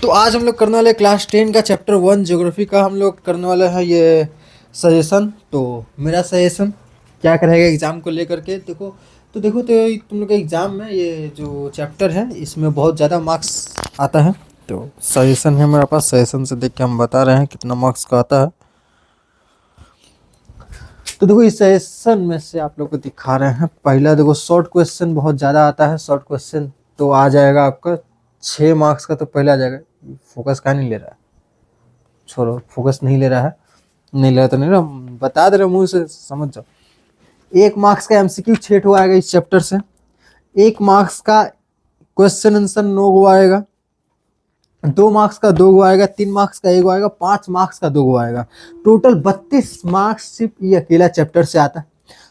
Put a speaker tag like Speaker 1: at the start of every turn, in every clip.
Speaker 1: तो आज हम लोग करने वाले क्लास 10 का चैप्टर 1 ज्योग्राफी का हम लोग करने वाले हैं ये सजेशन। तो मेरा सजेशन क्या रहेगा एग्ज़ाम को लेकर के देखो ये तुम लोग का एग्ज़ाम में ये जो चैप्टर है इसमें बहुत ज़्यादा मार्क्स आता है। तो सजेशन है मेरे पास, सजेशन से देख के हम बता रहे हैं कितना मार्क्स का आता है। तो देखो इस सजेशन में से आप लोग को दिखा रहे हैं। पहला देखो शॉर्ट क्वेश्चन बहुत ज़्यादा आता है। शॉर्ट क्वेश्चन तो आ जाएगा आपका 6 मार्क्स का, तो पहले आ जाएगा। फोकस का नहीं ले रहा है, छोड़ो, फोकस नहीं ले रहा है, नहीं ले रहा तो नहीं रहा, बता दे रहा मुंह से, समझ जाओ। 1 मार्क्स का एमसीक्यू 6 आएगा इस चैप्टर से। 1 मार्क्स का क्वेश्चन आंसर 9 आएगा। 2 मार्क्स का 2 आएगा। 3 मार्क्स का 1 आएगा। 5 मार्क्स का 2 आएगा। टोटल 32 मार्क्स सिर्फ ये अकेला चैप्टर से आता है।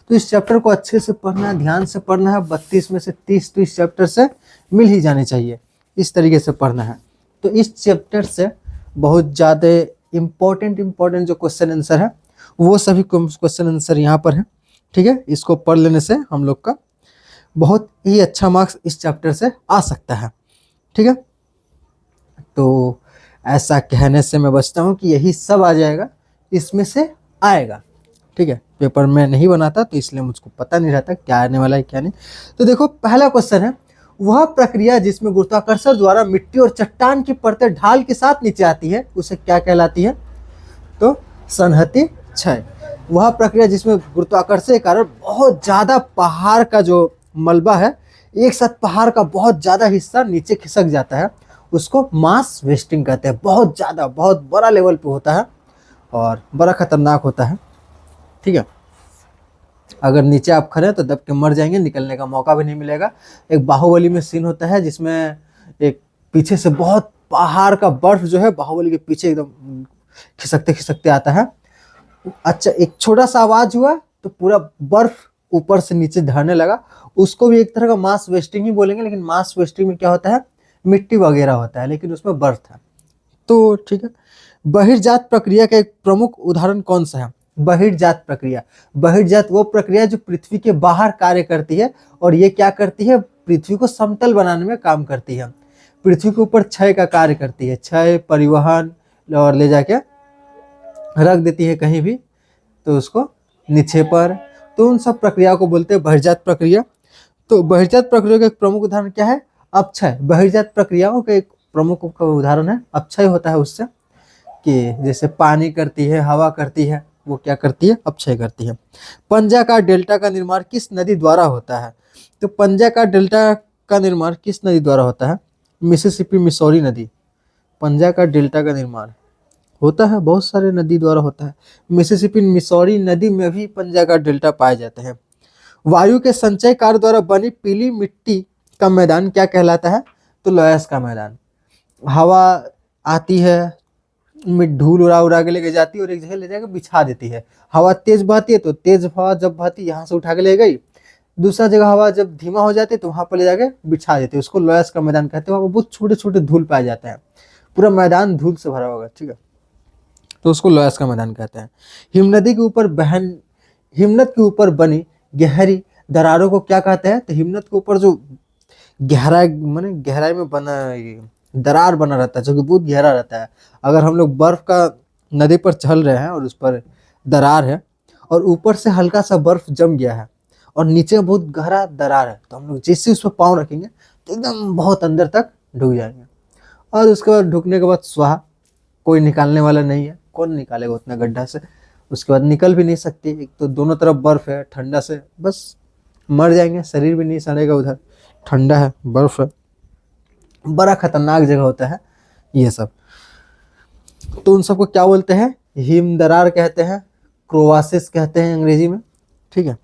Speaker 1: तो इस चैप्टर को अच्छे से पढ़ना है, ध्यान से पढ़ना है। 32 में से 30 तो इस चैप्टर से मिल ही जाने चाहिए, इस तरीके से पढ़ना है। तो इस चैप्टर से बहुत ज़्यादा इम्पोर्टेंट जो क्वेश्चन आंसर है वो सभी क्वेश्चन आंसर यहाँ पर है। ठीक है, इसको पढ़ लेने से हम लोग का बहुत ही अच्छा मार्क्स इस चैप्टर से आ सकता है। ठीक है, तो ऐसा कहने से मैं बचता हूँ कि यही सब आ जाएगा, इसमें से आएगा। ठीक है, पेपर में नहीं बनाता तो इसलिए मुझको पता नहीं रहता क्या आने वाला है क्या नहीं। तो देखो पहला क्वेश्चन है, वह प्रक्रिया जिसमें गुरुत्वाकर्षण द्वारा मिट्टी और चट्टान की परतें ढाल के साथ नीचे आती है उसे क्या कहलाती है? तो संहति क्षय। वह प्रक्रिया जिसमें गुरुत्वाकर्षण के कारण बहुत ज़्यादा पहाड़ का जो मलबा है, एक साथ पहाड़ का बहुत ज़्यादा हिस्सा नीचे खिसक जाता है, उसको मास वेस्टिंग कहते हैं। बहुत ज़्यादा, बहुत बड़ा लेवल पे होता है और बड़ा खतरनाक होता है। ठीक है, अगर नीचे आप खड़े तो दब के मर जाएंगे, निकलने का मौका भी नहीं मिलेगा। एक बाहुबली में सीन होता है जिसमें एक पीछे से बहुत पहाड़ का बर्फ जो है बाहुबली के पीछे एकदम खिसकते खिसकते आता है। अच्छा, एक छोटा सा आवाज हुआ तो पूरा बर्फ ऊपर से नीचे ढहने लगा। उसको भी एक तरह का मास वेस्टिंग ही बोलेंगे, लेकिन मास वेस्टिंग में क्या होता है, मिट्टी वगैरह होता है, लेकिन उसमें बर्फ था। तो ठीक है, बहिर्जात प्रक्रिया का एक प्रमुख उदाहरण कौन सा है? बहिर्जात प्रक्रिया। बहिर्जात वो प्रक्रिया जो पृथ्वी के बाहर कार्य करती है, और ये क्या करती है, पृथ्वी को समतल बनाने में काम करती है। पृथ्वी के ऊपर क्षय का कार्य करती है, क्षय, परिवहन और ले जाके रख देती है कहीं भी, तो उसको निक्षेपण। तो उन सब प्रक्रिया को बोलते हैं बहिर्जात प्रक्रिया। तो बहिर्जात प्रक्रिया का एक प्रमुख उदाहरण क्या है? अपक्षय। बहिर्जात प्रक्रियाओं का एक प्रमुख उदाहरण है अपक्षय होता है उससे, कि जैसे पानी करती है, हवा करती है, वो क्या करती है, अपक्षय करती है। पंजाकार डेल्टा का निर्माण किस नदी द्वारा होता है? तो पंजाकार डेल्टा का निर्माण किस नदी द्वारा होता है? मिसिसिपी मिसौरी नदी। पंजाकार डेल्टा का निर्माण होता है बहुत सारे नदी द्वारा होता है। मिसिसिपी मिसौरी नदी में भी पंजाकार डेल्टा पाए जाते हैं। वायु के संचय कार्य द्वारा बनी पीली मिट्टी का मैदान क्या कहलाता है? तो लोयस का मैदान। हवा आती है, धूल उड़ा उड़ा के लेके जाती है और एक जगह ले जाकर बिछा देती है। हवा तेज बहती है तो तेज हवा जब बहती है यहाँ से उठा के ले गई, दूसरा जगह हवा जब धीमा हो जाती है तो वहां पर ले जाके बिछा देते हैं। उसको लोयस का मैदान कहते हैं। वहाँ पर बहुत छोटे छोटे धूल पाए जाते हैं, पूरा मैदान धूल से भरा होगा। ठीक है, तो उसको लोयस का मैदान कहते हैं। हिमनदी के ऊपर हिमनद के ऊपर बनी गहरी दरारों को क्या कहते हैं? तो हिमनद के ऊपर जो गहराई में बना दरार बना रहता है, जो कि बहुत गहरा रहता है। अगर हम लोग बर्फ का नदी पर चल रहे हैं और उस पर दरार है और ऊपर से हल्का सा बर्फ जम गया है और नीचे में बहुत गहरा दरार है, तो हम लोग जैसे उस पर पाँव रखेंगे तो एकदम बहुत अंदर तक ढुक जाएंगे। और उसके बाद ढुकने के बाद स्वाहा, कोई निकालने वाला नहीं है, कौन निकालेगा उतना गड्ढा से। उसके बाद निकल भी नहीं सकती, एक तो दोनों तरफ बर्फ है, ठंडा से बस मर जाएंगे, शरीर भी नहीं सड़ेगा, उधर ठंडा है, बर्फ है, बड़ा खतरनाक जगह होता है ये सब। तो उन सबको क्या बोलते हैं? हिम दरार कहते हैं, क्रोवासिस कहते हैं अंग्रेजी में। ठीक है,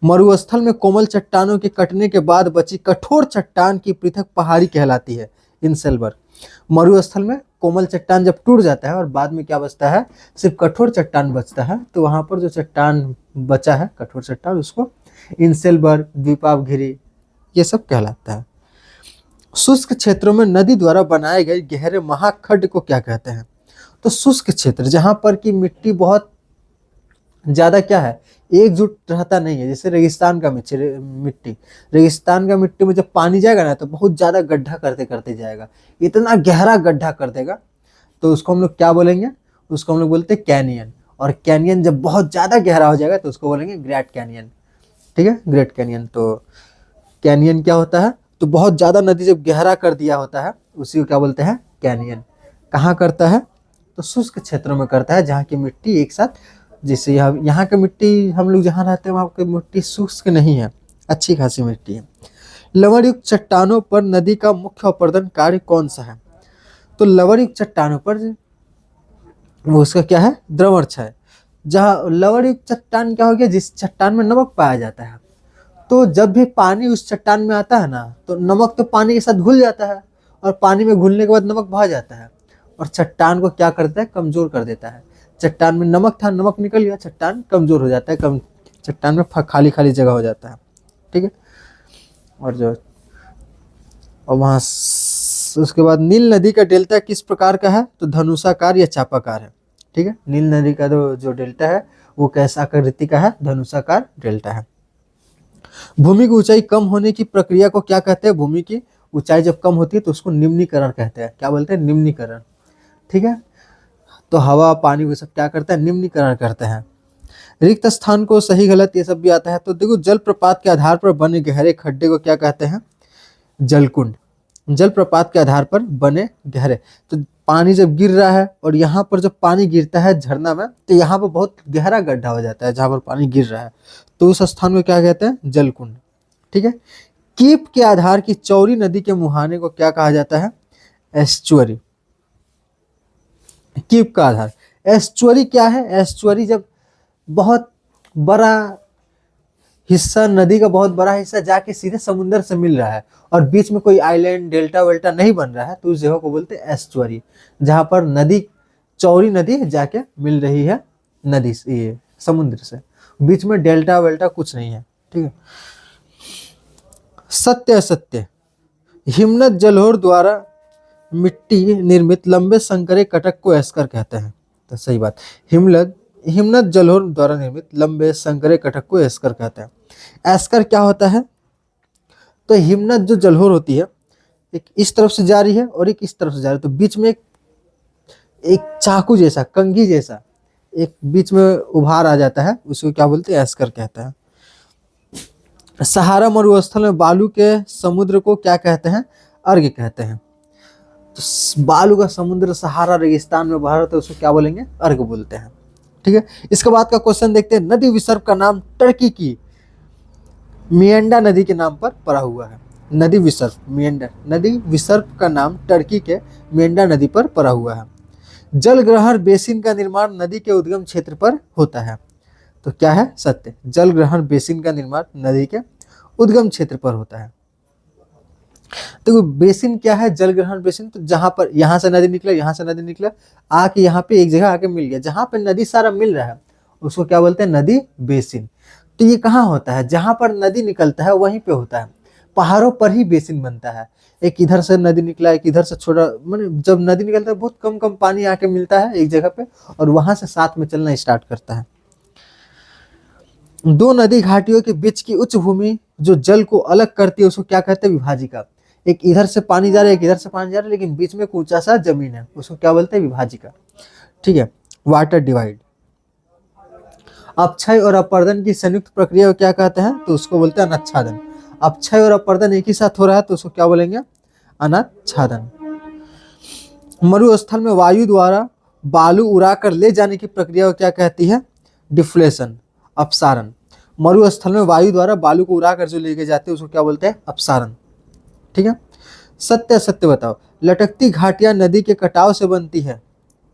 Speaker 1: मरुस्थल में कोमल चट्टानों के कटने के बाद बची कठोर चट्टान की पृथक पहाड़ी कहलाती है इनसेल्बर। मरुस्थल में कोमल चट्टान जब टूट जाता है और बाद में क्या बचता है, सिर्फ कठोर चट्टान बचता है, तो वहां पर जो चट्टान बचा है, कठोर चट्टान, उसको इनसेल्बर, द्वीपावघिरी, ये सब कहलाता है। शुष्क क्षेत्रों में नदी द्वारा बनाए गए गहरे महाखड्ड को क्या कहते हैं? तो शुष्क क्षेत्र, जहां पर की मिट्टी बहुत ज्यादा क्या है, एकजुट रहता नहीं है। जैसे रेगिस्तान का मिट्टी, रेगिस्तान का मिट्टी में जब पानी जाएगा ना तो बहुत ज्यादा गड्ढा करते करते जाएगा, इतना गहरा गड्ढा कर देगा, तो उसको हम लोग क्या बोलेंगे, उसको हम लोग बोलते हैं कैनियन। और कैनियन जब बहुत ज्यादा गहरा हो जाएगा तो उसको बोलेंगे ग्रेट कैनियन। ठीक है, ग्रेट कैनियन। तो कैनियन क्या होता है, तो बहुत ज्यादा नदी जब गहरा कर दिया होता है उसी को क्या बोलते हैं, कैनियन। कहाँ करता है, तो शुष्क क्षेत्रों में करता है, जहाँ की मिट्टी एक साथ, जैसे यहाँ की मिट्टी हम लोग जहाँ रहते हैं वहाँ की मिट्टी शुष्क नहीं है, अच्छी खासी मिट्टी है। लवण युक्त चट्टानों पर नदी का मुख्य अपर्दन कार्य कौन सा है, तो लवण युक्त चट्टानों पर वो उसका क्या है, द्रवण क्षय। जहाँ लवण युक्त चट्टान क्या हो गया, जिस चट्टान में नमक पाया जाता है, तो जब भी पानी उस चट्टान में आता है ना तो नमक तो पानी के साथ घुल जाता है, और पानी में घुलने के बाद नमक बह जाता है, और चट्टान को क्या करता है, कमजोर कर देता है। चट्टान में नमक था, नमक निकल गया, चट्टान कमजोर हो जाता है, चट्टान में खाली खाली जगह हो जाता है। ठीक है, और वहाँ उसके बाद नील नदी का डेल्टा किस प्रकार का है, तो धनुषाकार या चापाकार है। ठीक है, नील नदी का जो डेल्टा है वो कैसा आकृति का है, धनुषाकार डेल्टा है। भूमि की ऊंचाई कम होने की प्रक्रिया को क्या कहते हैं, भूमि की ऊंचाई जब कम होती है तो उसको निम्नीकरण कहते हैं। क्या बोलते हैं, निम्नीकरण। ठीक है, तो हवा पानी वो सब क्या करता है, निम्नीकरण करते हैं। रिक्त स्थान को सही गलत ये सब भी आता है। तो देखो, जलप्रपात के आधार पर बने गहरे खड्डे को क्या कहते हैं, जलकुंड। जलप्रपात के आधार पर बने गहरे, तो पानी जब गिर रहा है और यहाँ पर जब पानी गिरता है झरना में, तो यहाँ पर बहुत गहरा गड्ढा हो जाता है जहाँ पर पानी गिर रहा है, तो उस स्थान को क्या कहते हैं, जलकुंड। ठीक है, कीप के आधार की चौड़ी नदी के मुहाने को क्या कहा जाता है, एस्चुअरी। कीप का आधार, एस्चुअरी क्या है, एस्चुअरी जब बहुत बड़ा हिस्सा, नदी का बहुत बड़ा हिस्सा जाके सीधे समुद्र से मिल रहा है और बीच में कोई आइलैंड डेल्टा वेल्टा नहीं बन रहा है, तो उस जगह को बोलते हैं एस्चुअरी, जहां पर नदी, चौड़ी नदी जाके मिल रही है नदी से, ये समुद्र से, बीच में डेल्टा वेल्टा कुछ नहीं है। ठीक है, सत्य असत्य, हिमनद जलोढ़ द्वारा मिट्टी निर्मित लंबे संकरे कटक को एस्कर कहते हैं। तो सही बात, हिमनद जलोढ़ द्वारा निर्मित लंबे संकरे कटक को एस्कर कहते हैं। एस्कर क्या होता है, तो हिमनद जो जलोढ़ होती है, एक इस तरफ से जा रही है और एक इस तरफ से जा रही है, तो बीच में एक चाकू जैसा, कंघी जैसा एक बीच में उभार आ जाता है, उसको क्या बोलते हैं, एस्कर कहते हैं। सहारा मरुस्थल में बालू के समुद्र को क्या कहते हैं, अर्घ कहते हैं। तो बालू का समुद्र सहारा रेगिस्तान में बह रहा है, तो उसको क्या बोलेंगे, अर्घ बोलते हैं। ठीक है, इसके बाद का क्वेश्चन देखते हैं, नदी विसर्ग का नाम टर्की की मियंडा नदी के नाम पर पड़ा हुआ है। नदी विसर्ग का नाम टर्की के मियंडा नदी पर पड़ा हुआ है। जल ग्रहण बेसिन का निर्माण नदी के उद्गम क्षेत्र पर होता है। तो क्या है, सत्य, जल ग्रहण बेसिन का निर्माण नदी के उद्गम क्षेत्र पर होता है। तो बेसिन क्या है, जल ग्रहण बेसिन, तो जहां पर यहां से नदी निकला, यहां से नदी निकला, आके यहाँ पे एक जगह आके मिल गया, जहां पे नदी सारा मिल रहा है उसको क्या बोलते हैं, नदी बेसिन। तो ये कहाँ होता है, जहां पर नदी निकलता है वहीं पे होता है, पहाड़ों पर ही बेसिन बनता है। एक इधर से नदी निकला, एक इधर से छोटा, मतलब जब नदी निकलता है बहुत कम कम पानी आके मिलता है एक जगह पे, और वहां से साथ में चलना स्टार्ट करता है। दो नदी घाटियों के बीच की उच्च भूमि जो जल को अलग करती है उसको क्या कहते हैं, विभाजिका। एक इधर से पानी जा रहा है, एक इधर से पानी जा रहा है, लेकिन बीच में ऊंचा सा जमीन है, उसको क्या बोलते हैं, विभाजिका। ठीक है, वाटर डिवाइड। अपक्षय और अपर्दन की संयुक्त प्रक्रिया को क्या कहते हैं, तो उसको बोलते हैं अनच्छादन। अपक्षय और अपर्दन एक ही साथ हो रहा है तो उसको क्या बोलेंगे, अनच्छादन। मरुस्थल में वायु द्वारा बालू उड़ा कर ले जाने की प्रक्रिया को क्या कहती है, डिफ्लेशन, अपसारण। मरुस्थल में वायु द्वारा बालू को उड़ा कर जो लेके जाते हैं उसको क्या बोलते हैं, अपसारण। ठीक है, सत्य असत्य बताओ, लटकती घाटियां नदी के कटाव से बनती है,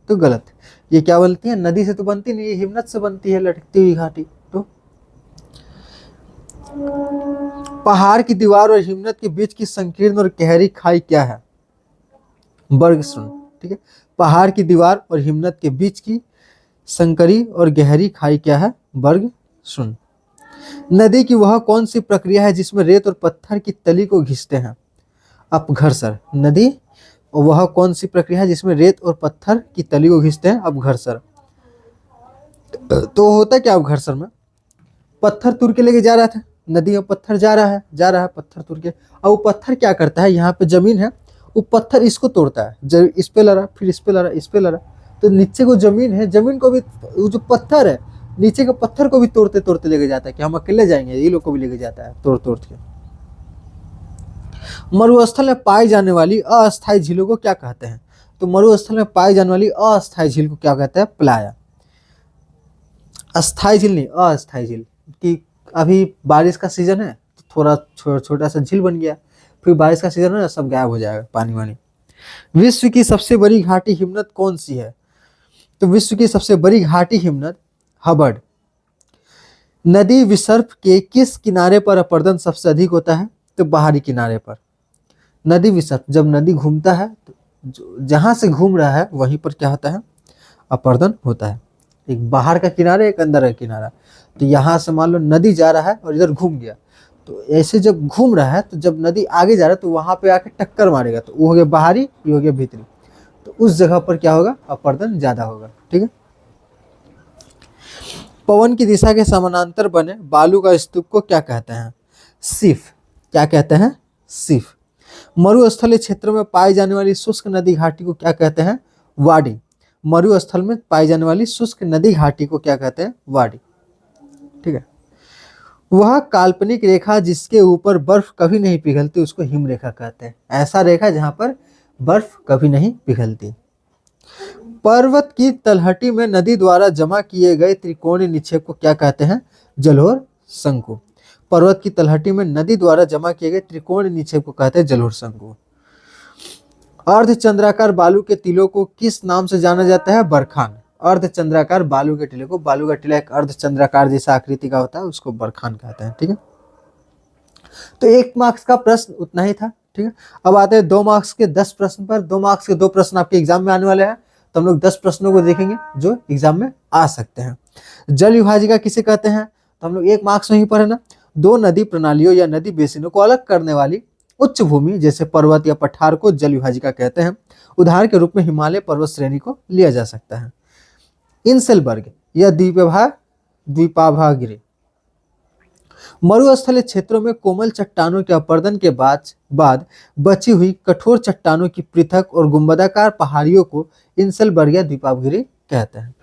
Speaker 1: तो गलत। ये क्या बनती है, नदी से तो बनती नहीं, ये हिमनद से बनती है लटकती हुई घाटी। तो पहाड़ की दीवार और हिमनद के बीच की संकीर्ण और गहरी खाई क्या है, बर्गसुन। ठीक है, पहाड़ की दीवार और हिमनद के बीच की संकरी और गहरी खाई क्या है, बर्गसुन। नदी की वह कौन सी प्रक्रिया है जिसमें रेत और पत्थर की तली को घिसते हैं, अपघर्षण। नदी और वह कौन सी प्रक्रिया है जिसमें रेत और पत्थर की तली को घिसते हैं, अपघर्षण। तो होता क्या अपघर्षण में, पत्थर तुर के लेके जा रहा था, नदी में पत्थर जा रहा है पत्थर तुर के। और वो पत्थर क्या करता है, यहाँ पे जमीन है, वो पत्थर इसको तोड़ता है, इस पे लड़ा, फिर इस पे लड़ा, इस पे लड़ा, तो नीचे को जमीन है, जमीन को भी वो जो पत्थर है नीचे के पत्थर को भी तोड़ते तोड़ते लेके जाता है कि हम अकेले जाएंगे, ये लोग को भी लेके जाता है तोड़ तोड़ के। मरुस्थल में पाई जाने वाली अस्थायी झीलों को क्या कहते हैं? तो मरुस्थल में पाई जाने वाली अस्थायी झील को क्या कहते हैं? प्लाया। अस्थायी झील नहीं, अस्थायी झील, कि अभी बारिश का सीजन है तो थोड़ा छोटा सा झील बन गया, फिर बारिश का सीजन है ना, सब गायब हो जाएगा पानी वानी। विश्व की सबसे बड़ी घाटी हिमनद कौन सी है? तो विश्व की सबसे बड़ी घाटी हिमनद हबर्ड। नदी विसर्प के किस किनारे पर अपर्दन सबसे अधिक होता है? तो बाहरी किनारे पर। नदी विसर्प, जब नदी घूमता है तो जहां से घूम रहा है वहीं पर क्या होता है? अपर्दन होता है। एक बाहर का किनारा, एक अंदर का किनारा। तो यहाँ से मान लो नदी जा रहा है और इधर घूम गया, तो ऐसे जब घूम रहा है तो जब नदी आगे जा रहा है तो वहां पे आके टक्कर मारेगा, तो वो हो गया बाहरी, ये हो गया भीतरी, तो उस जगह पर क्या होगा? अपर्दन ज्यादा होगा। ठीक है। पवन की दिशा के समानांतर बने बालू का स्तूप को क्या कहते हैं? सिफ। क्या कहते हैं? सिफ। मरुस्थलीय क्षेत्रों में पाई जाने वाली शुष्क नदी घाटी को क्या कहते हैं? वाडी। मरुस्थल में पाई जाने वाली शुष्क नदी घाटी को क्या कहते हैं? वाडी। ठीक है। वह काल्पनिक रेखा जिसके ऊपर बर्फ कभी नहीं पिघलती उसको हिम रेखा कहते हैं। ऐसा रेखा जहां पर बर्फ कभी नहीं पिघलती। पर्वत की तलहटी में नदी द्वारा जमा किए गए त्रिकोणीय निक्षेप को क्या कहते हैं? जलोढ़ शंकु। पर्वत की तलहटी में नदी द्वारा जमा किए गए त्रिकोणीय निक्षेप को कहते हैं जलोढ़ शंकु। अर्धचंद्राकार बालू के टीलों को किस नाम से जाना जाता है? बरखान। अर्धचंद्राकार बालू के टीले को, बालू का टीला एक अर्धचंद्राकार जैसा आकृति का होता है, उसको बरखान कहते हैं। ठीक है। तो 1 मार्क्स का प्रश्न उतना ही था। ठीक है। अब आते हैं 2 मार्क्स के 10 प्रश्न पर। 2 मार्क्स के 2 प्रश्न आपके एग्जाम में आने वाले हैं, तो हम लोग 10 प्रश्नों को देखेंगे जो एग्जाम में आ सकते हैं। जल विभाजिका किसे कहते हैं? तो हम लोग 1 मार्क्स में ही पढ़े ना, 2 नदी प्रणालियों या नदी बेसिनों को अलग करने वाली उच्च भूमि जैसे पर्वत या पठार को जल विभाजिका कहते हैं। उदाहरण के रूप में हिमालय पर्वत श्रेणी को लिया जा सकता है। इंसेलबर्ग या द्वीपाभागिरी। मरुस्थलीय क्षेत्रों में कोमल चट्टानों के अपर्दन के बाद बची हुई कठोर चट्टानों की पृथक और गुंबदाकार पहाड़ियों को इंसेलबर्ग या द्वीपाभागिरी कहते हैं।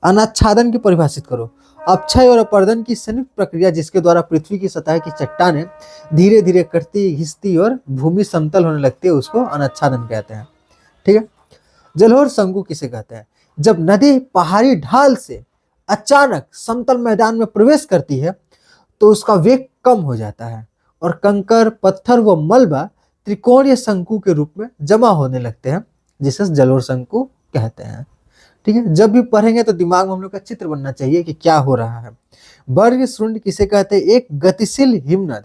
Speaker 1: अनाच्छादन की परिभाषित करो। अपक्षय और अपर्दन की संयुक्त प्रक्रिया जिसके द्वारा पृथ्वी की सतह की चट्टानें धीरे धीरे कटती, घिसती और भूमि समतल होने लगती है, उसको अनाच्छादन कहते हैं। ठीक है। जलोढ़ शंकु किसे कहते हैं? जब नदी पहाड़ी ढाल से अचानक समतल मैदान में प्रवेश करती है तो उसका वेग कम हो जाता है और कंकर, पत्थर व मलबा त्रिकोणीय शंकु के रूप में जमा होने लगते हैं, जिसे जलोढ़ शंकु कहते हैं। ठीक है। जब भी पढ़ेंगे तो दिमाग में हम लोग का चित्र बनना चाहिए कि क्या हो रहा है। बर्ग शुंड किसे कहते हैं? एक गतिशील हिमनद।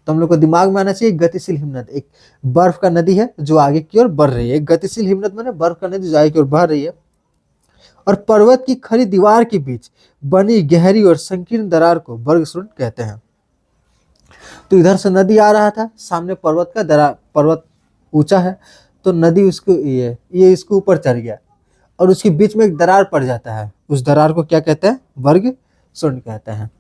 Speaker 1: तो हम लोग को दिमाग में आना चाहिए गतिशील हिमनद, एक बर्फ का नदी है जो आगे की ओर बढ़ रही है। गतिशील हिमनद माने बर्फ का नदी जो आगे की ओर बढ़ रही है और पर्वत की खड़ी दीवार के बीच बनी गहरी और संकीर्ण दरार को बर्गशृंड कहते हैं। तो इधर से नदी आ रहा था, सामने पर्वत का दरार, पर्वत ऊंचा है तो नदी उसको ये इसके ऊपर चढ़ गया और उसके बीच में एक दरार पड़ जाता है, उस दरार को क्या कहते हैं? बर्गशृंड कहते हैं।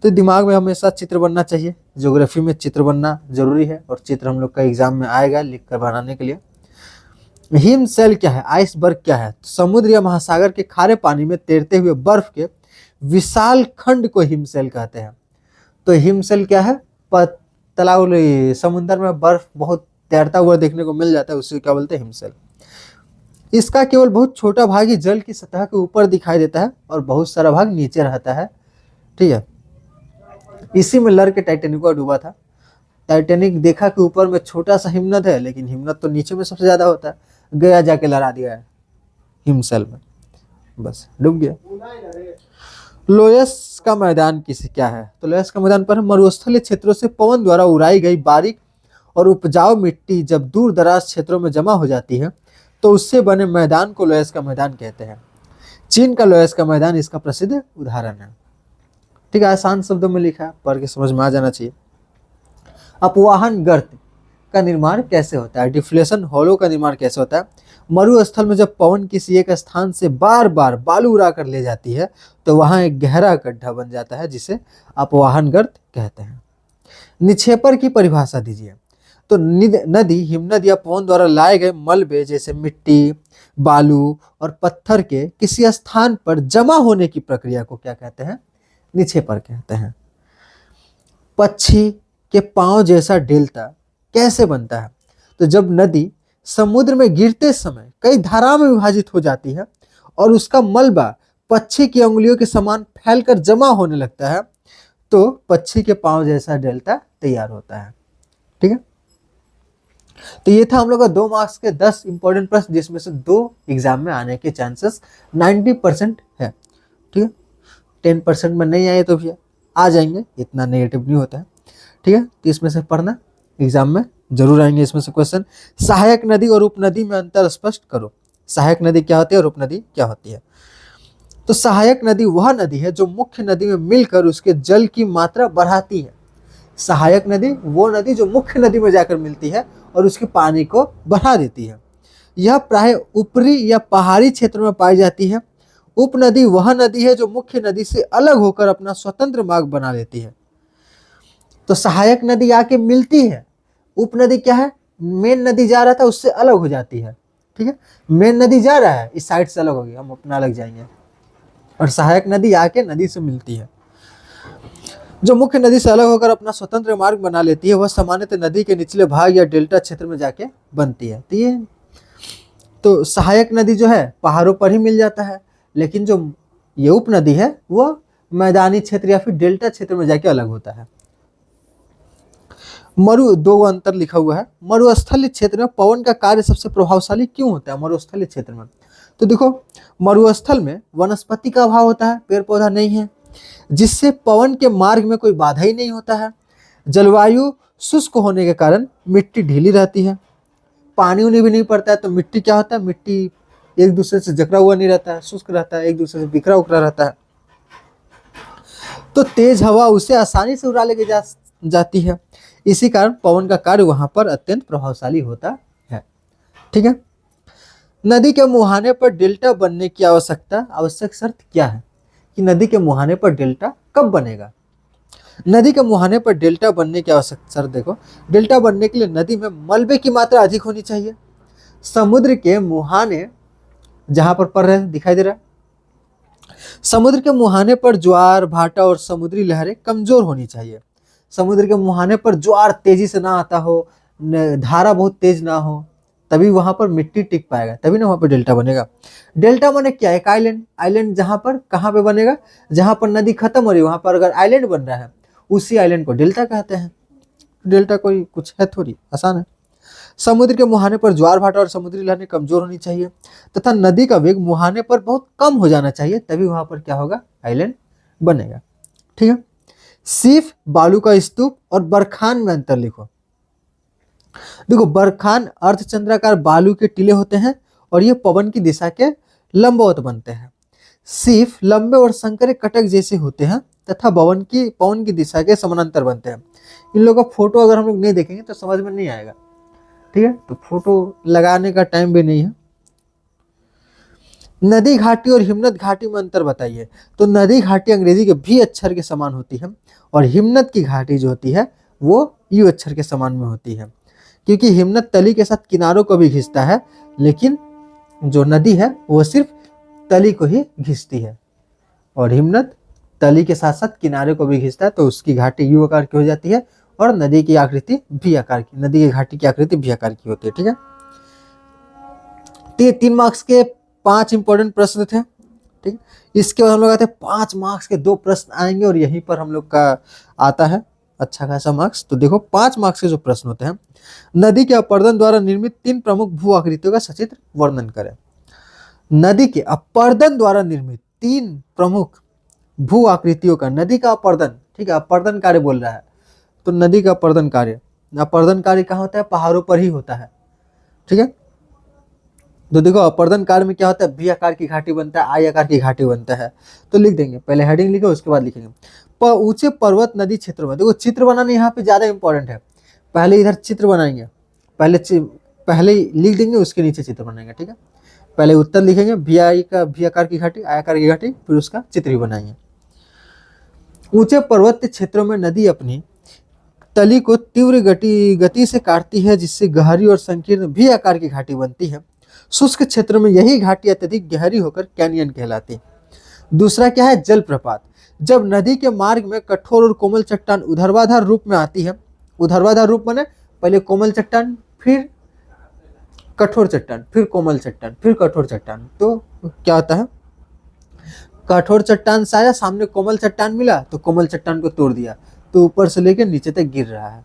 Speaker 1: तो दिमाग में हमेशा चित्र बनना चाहिए, ज्योग्राफी में चित्र बनना जरूरी है और चित्र हम लोग का एग्जाम में आएगा लिख कर बनाने के लिए। हिमशैल क्या है? आइसबर्ग क्या है? समुद्र या महासागर के खारे पानी में तैरते हुए बर्फ के विशाल खंड को हिमशैल कहते हैं। तो हिमशैल क्या है? तालाब, समुद्र में बर्फ बहुत तैरता हुआ देखने को मिल जाता है, उसे क्या बोलते हैं? हिमशैल। इसका केवल बहुत छोटा भाग ही जल की सतह के ऊपर दिखाई देता है और बहुत सारा भाग नीचे रहता है। ठीक है। इसी में लड़ के टाइटैनिक को डूबा था। टाइटैनिक देखा कि ऊपर में छोटा सा हिमनद है, लेकिन हिमनद तो नीचे में सबसे ज्यादा होता है, गया जाके लड़ा दिया है हिमशैल में, बस डूब गया। लोयस का मैदान किसे क्या है? तो लोयस का मैदान पर मरुस्थलीय क्षेत्रों से पवन द्वारा उड़ाई गई बारीक और उपजाऊ मिट्टी जब दूर दराज क्षेत्रों में जमा हो जाती है तो उससे बने मैदान को लोयस का मैदान कहते हैं। चीन का लोयस का मैदान इसका प्रसिद्ध उदाहरण है। ठीक है। आसान शब्दों में लिखा है, पढ़ के समझ में आ जाना चाहिए। अपवाहन गर्त का निर्माण कैसे होता है? डिफ्लेशन होलो का निर्माण कैसे होता है? मरुस्थल में जब पवन किसी एक स्थान से बार बार बालू उड़ा कर ले जाती है तो वहां एक गहरा गड्ढा बन जाता है जिसे अपवाहन गर्त कहते हैं। निक्षेपर की परिभाषा दीजिए। तो नदी हिमनद या पवन द्वारा लाए गए मलबे जैसे मिट्टी, बालू और पत्थर के किसी स्थान पर जमा होने की प्रक्रिया को क्या कहते हैं? निक्षेपर कहते हैं। पक्षी के पांव जैसा डेल्टा कैसे बनता है? तो जब नदी समुद्र में गिरते समय कई धाराओं में विभाजित हो जाती है और उसका मलबा पक्षी की अंगुलियों के समान फैलकर जमा होने लगता है तो पक्षी के पांव जैसा डेल्टा तैयार होता है। ठीक है, तो ये था हम लोग का 2 मार्क्स के 10 इंपॉर्टेंट प्रश्न जिसमें से 2 एग्जाम में आने के चांसेस 90% है। ठीक है, 10% में नहीं आए तो भी आ जाएंगे, इतना नेगेटिव नहीं होता है। ठीक है, तो इसमें से पढ़ना, एग्जाम में जरूर आएंगे इसमें से क्वेश्चन। सहायक नदी और उपनदी में अंतर स्पष्ट करो। सहायक नदी क्या होती है और उपनदी क्या होती है? तो सहायक नदी वह नदी है जो मुख्य नदी में मिलकर उसके जल की मात्रा बढ़ाती है। सहायक नदी वो नदी जो मुख्य नदी में जाकर मिलती है और उसके पानी को बढ़ा देती है। यह प्राय ऊपरी या पहाड़ी क्षेत्रों में पाई जाती है। उपनदी वह नदी है जो मुख्य नदी से अलग होकर अपना स्वतंत्र मार्ग बना लेती है। तो सहायक नदी आके मिलती है, उपनदी क्या है? मेन नदी जा रहा था उससे अलग हो जाती है। ठीक है, मेन नदी जा रहा है इस साइड से अलग होगी, हम अपना अलग जाएंगे, और सहायक नदी आके नदी से मिलती है। जो मुख्य नदी से अलग होकर अपना स्वतंत्र मार्ग बना लेती है वह सामान्यतः नदी के निचले भाग या डेल्टा क्षेत्र में जाके बनती है। तो सहायक नदी जो है पहाड़ों पर ही मिल जाता है, लेकिन जो ये उपनदी है वो मैदानी क्षेत्र या फिर डेल्टा क्षेत्र में जाके अलग होता है। दो अंतर लिखा हुआ है। मरुस्थलीय क्षेत्र में पवन का कार्य सबसे प्रभावशाली क्यों होता है? मरुस्थलीय क्षेत्र में तो देखो, मरुस्थल में वनस्पति का अभाव होता है, पेड़ पौधा नहीं है, जिससे पवन के मार्ग में कोई बाधा ही नहीं होता है। जलवायु शुष्क होने के कारण मिट्टी ढीली रहती है, पानी उन्हें भी नहीं पड़ता है, तो मिट्टी क्या होता है? मिट्टी एक दूसरे से जकड़ा हुआ नहीं रहता है, शुष्क रहता है, एक दूसरे से बिखरा उखरा रहता है। तो तेज हवा उसे आसानी से उड़ा लेके जाती है। इसी कारण पवन का कार्य वहां पर अत्यंत प्रभावशाली होता है। ठीक है, नदी के मुहाने पर डेल्टा बनने की आवश्यक शर्त क्या है? कि नदी के मुहाने पर डेल्टा कब बनेगा? नदी के मुहाने पर डेल्टा बनने की आवश्यक शर्त देखो, डेल्टा बनने के लिए नदी में मलबे की मात्रा अधिक होनी चाहिए। समुद्र के मुहाने जहां पर पड़ रहे हैं दिखाई दे रहा है, समुद्र के मुहाने पर ज्वार भाटा और समुद्री लहरें कमजोर होनी चाहिए। समुद्र के मुहाने पर ज्वार तेजी से ना आता हो, धारा बहुत तेज ना हो, तभी वहां पर मिट्टी टिक पाएगा, तभी ना वहां पर डेल्टा बनेगा। डेल्टा माने क्या? एक आइलैंड। आइलैंड जहां पर कहां पे बनेगा? जहां पर नदी खत्म हो रही है वहां पर अगर आइलैंड बन रहा है उसी आइलैंड को डेल्टा कहते हैं। डेल्टा कोई कुछ है थोड़ी, आसान है। समुद्र के मुहाने पर ज्वार भाटा और समुद्री लहरें कमजोर होनी चाहिए तथा नदी का वेग मुहाने पर बहुत कम हो जाना चाहिए, तभी वहां पर क्या होगा? आइलैंड बनेगा। ठीक है, सीफ, बालू का स्तूप और बरखान में अंतर लिखो। देखो, बरखान अर्धचंद्राकार बालू के टीले होते हैं और ये पवन की दिशा के लंबवत बनते हैं। सीफ लंबे और संकरे कटक जैसे होते हैं तथा पवन की दिशा के समानांतर बनते हैं। इन लोगों का फोटो अगर हम लोग नहीं देखेंगे तो समझ में नहीं आएगा। ठीक है, तो फोटो लगाने का टाइम भी नहीं है। नदी घाटी और हिमनद घाटी में अंतर बताइए। तो नदी घाटी अंग्रेजी के भी अक्षर के समान होती है और हिमनद की घाटी जो होती है वो यू अक्षर के समान में होती है, क्योंकि हिमनद तली के साथ किनारों को भी खींचता है, लेकिन जो नदी है वो सिर्फ तली को ही खींचती है और हिमनद तली के साथ साथ किनारे को भी खींचता है, तो उसकी घाटी यू आकार की हो जाती है और नदी की आकृति भी आकार की, नदी की घाटी की आकृति भी आकार की होती है। ठीक है, तो ये 3 मार्क्स के 5 इंपॉर्टेंट प्रश्न थे। ठीक, इसके बाद हम लोग आते हैं 5 मार्क्स के 2 प्रश्न आएंगे और यहीं पर हम लोग का आता है अच्छा खासा मार्क्स। तो देखो, 5 मार्क्स के जो प्रश्न होते हैं, नदी के अपर्दन द्वारा निर्मित 3 प्रमुख भू आकृतियों का सचित्र वर्णन करें। नदी के अपर्दन द्वारा निर्मित 3 प्रमुख भू आकृतियों का, नदी का अपर्दन, ठीक है, अपर्दन कार्य बोल रहा है, तो नदी का अपर्दन कार्य कहाँ होता है? पहाड़ों पर ही होता है। ठीक है, तो देखो अपर्दन कार्य में क्या होता है? बी आकार की घाटी बनता है, आई आकार की घाटी बनता है। तो लिख देंगे, पहले हेडिंग लिखो उसके बाद लिखेंगे ऊंचे पर्वत नदी क्षेत्रों में। देखो चित्र बनाना यहाँ पे ज्यादा इंपॉर्टेंट है, पहले इधर चित्र बनाएंगे, पहले पहले ही लिख देंगे, उसके नीचे चित्र बनाएंगे, ठीक है। पहले उत्तर लिखेंगे, भी आकार की घाटी, आयकार की घाटी, फिर उसका चित्र भी बनाएंगे। ऊंचे पर्वतीय क्षेत्रों में नदी अपनी तली को तीव्र गति से काटती है, जिससे गहरी और संकीर्ण भी आकार की घाटी बनती है। शुष्क क्षेत्र में यही घाटी अत्यधिक गहरी होकर कैनियन कहलाती है। दूसरा क्या है, जलप्रपात। जब नदी के मार्ग में कठोर और कोमल चट्टान ऊर्ध्वाधर रूप में आती है, ऊर्ध्वाधर रूप माने पहले कोमल चट्टान, फिर कठोर चट्टान, फिर कोमल चट्टान, फिर कठोर चट्टान, तो क्या होता है, कठोर चट्टान से आया, सामने कोमल चट्टान मिला तो कोमल चट्टान को तोड़ दिया, तो ऊपर से लेकर नीचे तक गिर रहा है।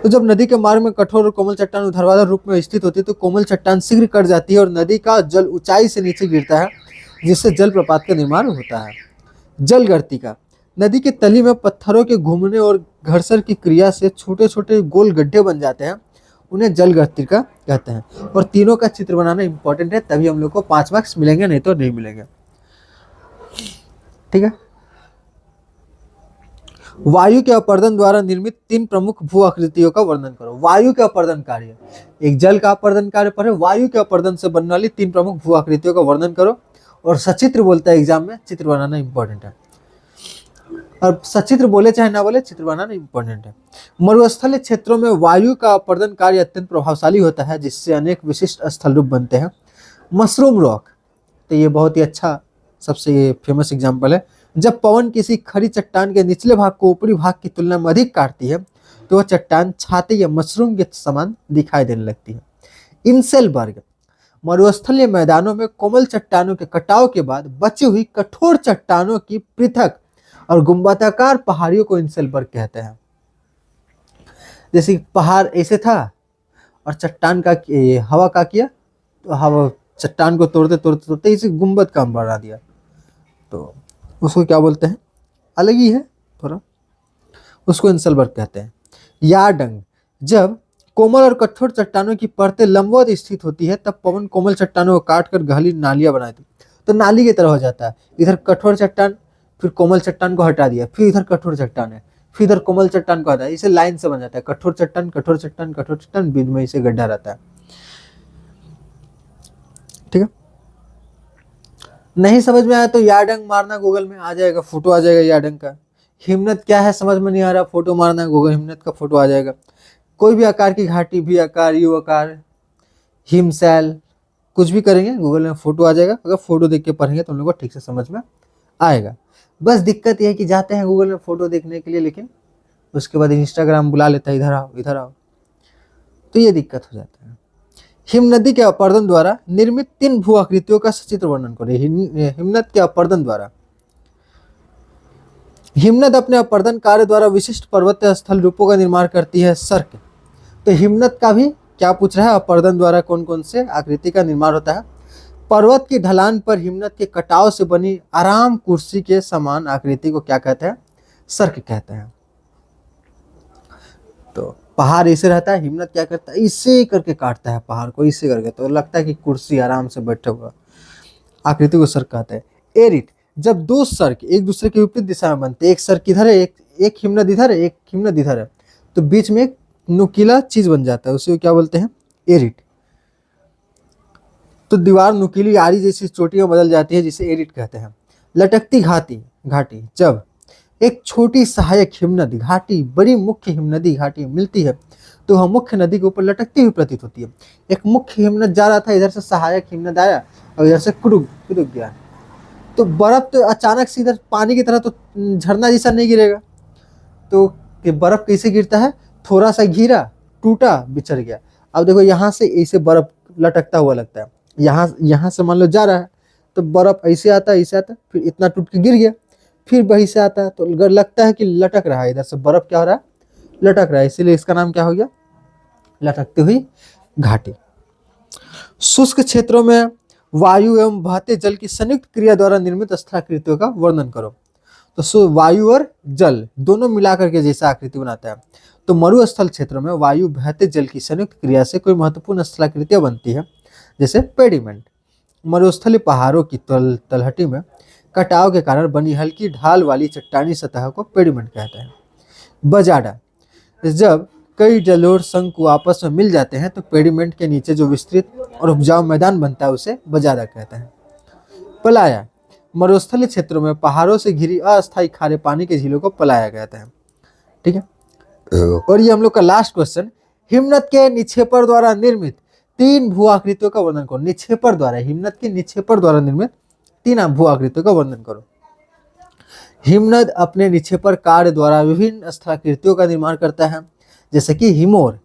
Speaker 1: तो जब नदी के मार्ग में कठोर और कोमल चट्टान ऊर्ध्वाधर रूप में स्थित होती है तो कोमल चट्टान शीघ्र कट जाती है और नदी का जल ऊंचाई से नीचे गिरता है, जिससे जलप्रपात का निर्माण होता है। जलगर्तिका। नदी के तली में पत्थरों के घूमने और घर्षण की क्रिया से छोटे छोटे गोल गड्ढे बन जाते हैं, उन्हें जलगर्तिका कहते हैं। और तीनों का चित्र बनाना इंपॉर्टेंट है, तभी हम लोग को 5 मार्क्स मिलेंगे, नहीं तो नहीं मिलेंगे, ठीक है। वायु के अपर्दन द्वारा निर्मित 3 प्रमुख भू आकृतियों का वर्णन करो। वायु के अपर्दन कार्य, एक जल का अपर्दन कार्य पर है, वायु के अपर्दन से बनने वाली 3 प्रमुख भू आकृतियों का वर्णन करो। और सचित्र बोलता है एग्जाम में, चित्र बनाना इंपॉर्टेंट है, और सचित्र बोले चाहे ना बोले, चित्र बनाना इंपॉर्टेंट है। मरुस्थलीय क्षेत्रों में वायु का अपर्दन कार्य अत्यंत प्रभावशाली होता है, जिससे अनेक विशिष्ट स्थल रूप बनते हैं। मशरूम रॉक, तो ये बहुत ही अच्छा सबसे फेमस एग्जाम्पल है। जब पवन किसी खड़ी चट्टान के निचले भाग को ऊपरी भाग की तुलना में अधिक काटती है तो वह चट्टान छाते या मशरूम के समान दिखाई देने लगती है। इंसेलबर्ग, मरुस्थलीय मैदानों में कोमल चट्टानों के कटाव के बाद बची हुई कठोर चट्टानों की पृथक और गुंबदाकार पहाड़ियों को इंसेलबर्ग कहते हैं। जैसे पहाड़ ऐसे था और चट्टान का हवा का किया, तो हवा चट्टान को तोड़ते तोड़ते तोड़ते इसे गुंबद का बना दिया, तो उसको क्या बोलते हैं, अलग ही है थोड़ा, उसको इंसेलबर्ग कहते हैं। यार्डंग, जब कोमल और कठोर चट्टानों की परतें लंबवत स्थित होती है तब पवन कोमल चट्टानों को काटकर गहरी नालियां बनाती, तो नाली की तरह हो जाता है। इधर कठोर चट्टान, फिर कोमल चट्टान को हटा दिया, फिर इधर कठोर चट्टान है, फिर इधर कोमल चट्टान को हटा दिया, इसे लाइन से बन जाता है, कठोर चट्टान कठोर चट्टान कठोर चट्टान, बीच में इसे गड्ढा रहता है, ठीक है। नहीं समझ में आया तो यार्डंग मारना, गूगल में आ जाएगा, फोटो आ जाएगा यार्डंग का। हिमनद क्या है समझ में नहीं आ रहा, फोटो मारना गूगल, हिमनद का फोटो आ जाएगा। कोई भी आकार की घाटी, भी आकार, यू आकार, हिमशैल, कुछ भी करेंगे गूगल में फोटो आ जाएगा। अगर फोटो देख के पढ़ेंगे तो हम लोग को ठीक से समझ में आएगा। बस दिक्कत यह है कि जाते हैं गूगल में फोटो देखने के लिए, लेकिन उसके बाद इंस्टाग्राम बुला लेता है, इधर आओ इधर आओ, तो ये दिक्कत हो जाता है। हिमनदी के अपर्दन द्वारा निर्मित 3 भू आकृतियों का सचित्र वर्णन करें। हिमनद के अपर्दन द्वारा, हिमनद अपने अपर्दन कार्य द्वारा विशिष्ट पर्वतीय स्थल रूपों का निर्माण करती है। सर्क, तो हिमनद का भी क्या पूछ रहा है, अपर्दन द्वारा कौन कौन से आकृति का निर्माण होता है। पर्वत की ढलान पर हिमनद के कटाव से बनी आराम कुर्सी के समान आकृति को क्या कहते हैं, सर्क कहते हैं। तो पहाड़ ऐसे रहता है, हिमनद क्या करता है, इसे करके काटता है पहाड़ को, इसे करके, तो लगता है कि कुर्सी आराम से बैठा हुआ, आकृति को सर्क कहते हैं। एरिट, जब 2 सर्क एक दूसरे के विपरीत दिशा में बनते, एक सर्क इधर है, एक हिमनद इधर है, एक हिमनद इधर है, तो बीच में एक नुकीला चीज बन जाता है, उसे क्या बोलते हैं, एरिट। तो दीवार नुकीली आरी जैसी चोटियों बदल जाती है, जिसे एरिट कहते हैं। लटकती घाटी, जब एक छोटी सहायक हिमनदी घाटी बड़ी मुख्य हिमनदी घाटी मिलती है तो वह मुख्य नदी के ऊपर लटकती हुई प्रतीत होती है। एक मुख्य हिमनद जा रहा था, इधर से सहायक हिमनद आया और इधर से कुदुक गया, तो बर्फ तो अचानक से इधर पानी की तरह तो झरना जैसा नहीं गिरेगा, तो बर्फ कैसे गिरता है, थोड़ा सा घिरा, टूटा, बिछड़ गया। अब देखो यहाँ से ऐसे बर्फ लटकता हुआ लगता है, यहाँ से मान लो जा रहा है तो बर्फ ऐसे आता है, फिर इतना टूट के गिर गया, फिर वहीं से आता है, तो लगता है कि लटक रहा है, इधर से बर्फ क्या हो रहा है, लटक रहा है, इसीलिए इसका नाम क्या हो गया, लटकती हुई घाटी। शुष्क क्षेत्रों में वायु एवं बहते जल की संयुक्त क्रिया द्वारा निर्मित स्थलाकृतियों का वर्णन करो। तो वायु और जल दोनों मिलाकर के जैसा आकृति बनाता है। तो मरुस्थल क्षेत्रों में वायु बहते जल की संयुक्त क्रिया से कोई महत्वपूर्ण स्थलाकृतियां बनती है, जैसे पेडिमेंट। मरुस्थलीय पहाड़ों की तलहटी में कटाव के कारण बनी हल्की ढाल वाली चट्टानी सतह को पेडिमेंट कहते हैं। बजाडा, जब कई जलोढ़ शंकु आपस में मिल जाते हैं तो पेडिमेंट के नीचे जो विस्तृत और उपजाऊ मैदान बनता है उसे बजारा कहते हैं। पलाया, मरुस्थलीय क्षेत्रों में पहाड़ों से घिरी अस्थायी खारे पानी के झीलों को पलाया कहते हैं। ठीक है, और ये हम लोग का लास्ट क्वेश्चन, हिमनद के निक्षेपर द्वारा निर्मित 3 भू आकृतियों का वर्णन करो। निक्षेपर द्वारा, हिमनद के निक्षेपर द्वारा निर्मित 3 भू आकृतियों का वर्णन करो। हिमनद अपने निक्षेपर कार्य द्वारा विभिन्न स्थलाकृतियों का निर्माण करता है, जैसे कि हिमोर।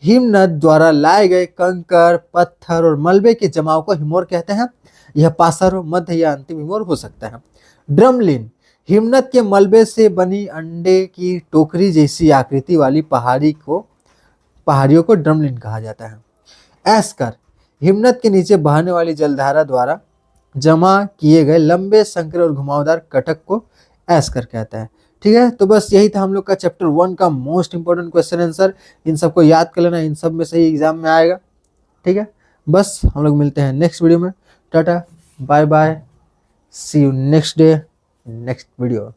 Speaker 1: हिमनद द्वारा लाए गए कंकर, पत्थर और मलबे के जमाव को हिमोर कहते हैं। यह पासर, मध्य या अंतिम हिमोर हो सकता है। ड्रमलिन, हिमनद के मलबे से बनी अंडे की टोकरी जैसी आकृति वाली पहाड़ियों को ड्रमलिन कहा जाता है। एस्कर, हिमनद के नीचे बहने वाली जलधारा द्वारा जमा किए गए लंबे, संकर और घुमावदार कटक को एस्कर कहता है। ठीक है, तो बस यही था हम लोग का चैप्टर 1 का मोस्ट इंपोर्टेंट क्वेश्चन आंसर। इन सबको याद कर लेना, इन सब में से ही एग्जाम में आएगा। ठीक है, बस हम लोग मिलते हैं नेक्स्ट वीडियो में। Tata, bye bye, see you next day, next video.